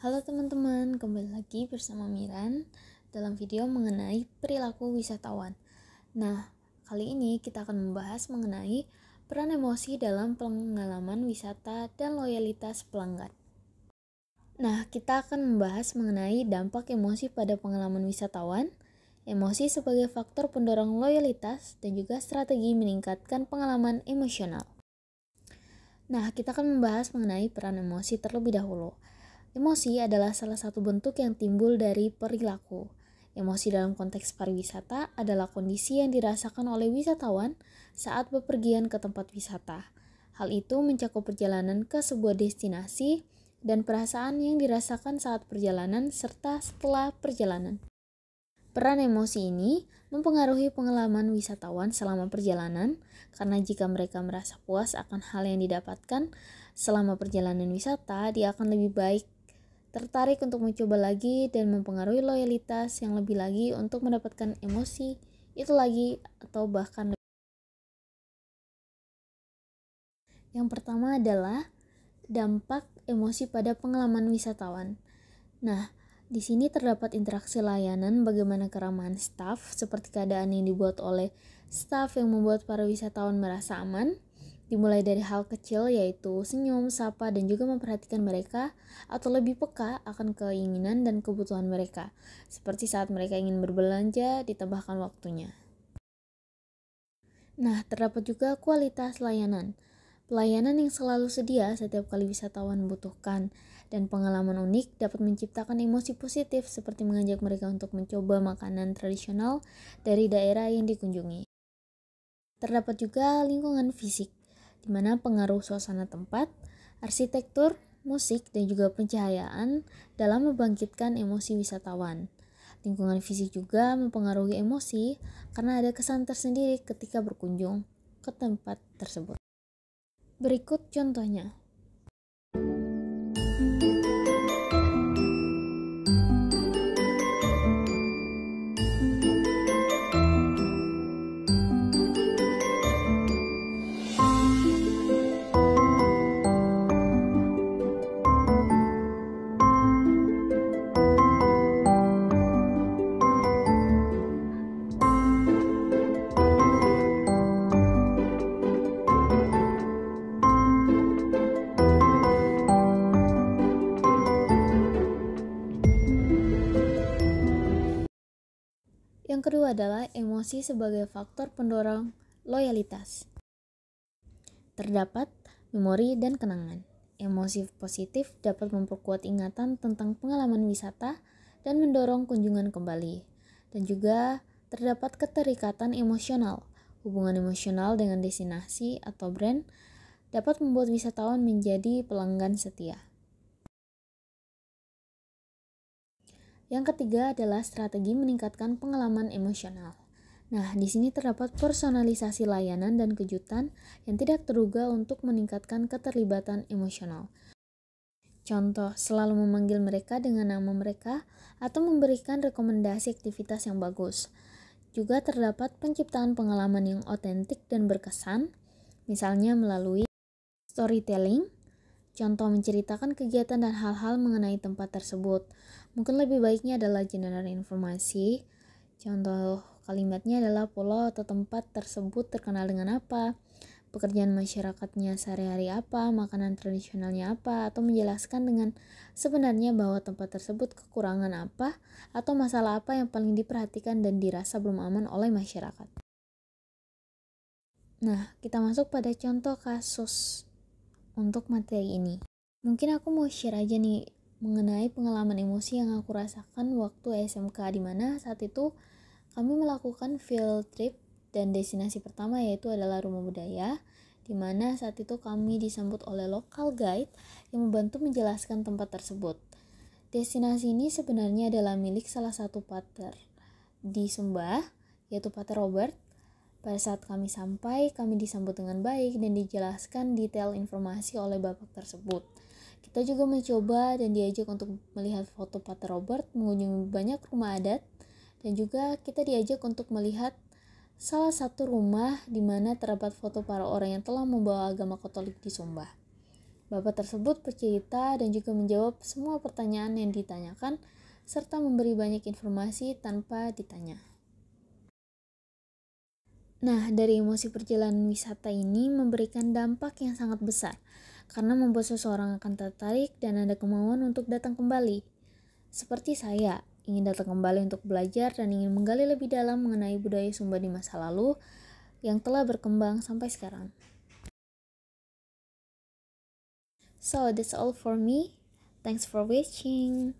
Halo teman-teman, kembali lagi bersama Miran dalam video mengenai perilaku wisatawan. Nah, kali ini kita akan membahas mengenai peran emosi dalam pengalaman wisata dan loyalitas pelanggan. Nah, kita akan membahas mengenai dampak emosi pada pengalaman wisatawan, emosi sebagai faktor pendorong loyalitas, dan juga strategi meningkatkan pengalaman emosional. Nah, kita akan membahas mengenai peran emosi terlebih dahulu. Emosi adalah salah satu bentuk yang timbul dari perilaku. Emosi dalam konteks pariwisata adalah kondisi yang dirasakan oleh wisatawan saat bepergian ke tempat wisata. Hal itu mencakup perjalanan ke sebuah destinasi dan perasaan yang dirasakan saat perjalanan serta setelah perjalanan. Peran emosi ini mempengaruhi pengalaman wisatawan selama perjalanan, karena jika mereka merasa puas akan hal yang didapatkan selama perjalanan wisata, dia akan lebih baik tertarik untuk mencoba lagi dan mempengaruhi loyalitas yang lebih lagi untuk mendapatkan emosi itu lagi atau bahkan lebih. Yang pertama adalah dampak emosi pada pengalaman wisatawan. Nah, di sini terdapat interaksi layanan, bagaimana keramahan staf, seperti keadaan yang dibuat oleh staf yang membuat para wisatawan merasa aman, dimulai dari hal kecil yaitu senyum, sapa, dan juga memperhatikan mereka atau lebih peka akan keinginan dan kebutuhan mereka, seperti saat mereka ingin berbelanja, ditambahkan waktunya. Nah, terdapat juga kualitas layanan. Pelayanan yang selalu sedia setiap kali wisatawan membutuhkan, dan pengalaman unik dapat menciptakan emosi positif seperti mengajak mereka untuk mencoba makanan tradisional dari daerah yang dikunjungi. Terdapat juga lingkungan fisik, di mana pengaruh suasana tempat, arsitektur, musik, dan juga pencahayaan dalam membangkitkan emosi wisatawan. Lingkungan fisik juga mempengaruhi emosi karena ada kesan tersendiri ketika berkunjung ke tempat tersebut. Berikut contohnya. Yang kedua adalah emosi sebagai faktor pendorong loyalitas. Terdapat memori dan kenangan. Emosi positif dapat memperkuat ingatan tentang pengalaman wisata dan mendorong kunjungan kembali. Dan juga terdapat keterikatan emosional. Hubungan emosional dengan destinasi atau brand dapat membuat wisatawan menjadi pelanggan setia. Yang ketiga adalah strategi meningkatkan pengalaman emosional. Nah, di sini terdapat personalisasi layanan dan kejutan yang tidak terduga untuk meningkatkan keterlibatan emosional. Contoh, selalu memanggil mereka dengan nama mereka atau memberikan rekomendasi aktivitas yang bagus. Juga terdapat penciptaan pengalaman yang otentik dan berkesan, misalnya melalui storytelling. Contoh menceritakan kegiatan dan hal-hal mengenai tempat tersebut. Mungkin lebih baiknya adalah general informasi. Contoh kalimatnya adalah pulau atau tempat tersebut terkenal dengan apa, pekerjaan masyarakatnya sehari-hari apa, makanan tradisionalnya apa, atau menjelaskan dengan sebenarnya bahwa tempat tersebut kekurangan apa, atau masalah apa yang paling diperhatikan dan dirasa belum aman oleh masyarakat. Nah, kita masuk pada contoh kasus untuk materi ini. Mungkin aku mau share aja nih mengenai pengalaman emosi yang aku rasakan waktu SMK, di mana saat itu kami melakukan field trip dan destinasi pertama yaitu adalah Rumah Budaya, di mana saat itu kami disambut oleh local guide yang membantu menjelaskan tempat tersebut. Destinasi ini sebenarnya adalah milik salah satu pater di Sumba, yaitu Pater Robert. Pada saat kami sampai, kami disambut dengan baik dan dijelaskan detail informasi oleh bapak tersebut. Kita juga mencoba dan diajak untuk melihat foto Pater Robert, mengunjungi banyak rumah adat, dan juga kita diajak untuk melihat salah satu rumah di mana terdapat foto para orang yang telah membawa agama Katolik di Sumba. Bapak tersebut bercerita dan juga menjawab semua pertanyaan yang ditanyakan, serta memberi banyak informasi tanpa ditanya. Nah, dari emosi perjalanan wisata ini memberikan dampak yang sangat besar, karena membuat seseorang akan tertarik dan ada kemauan untuk datang kembali. Seperti saya, ingin datang kembali untuk belajar dan ingin menggali lebih dalam mengenai budaya Sumba di masa lalu yang telah berkembang sampai sekarang. So, that's all for me. Thanks for watching.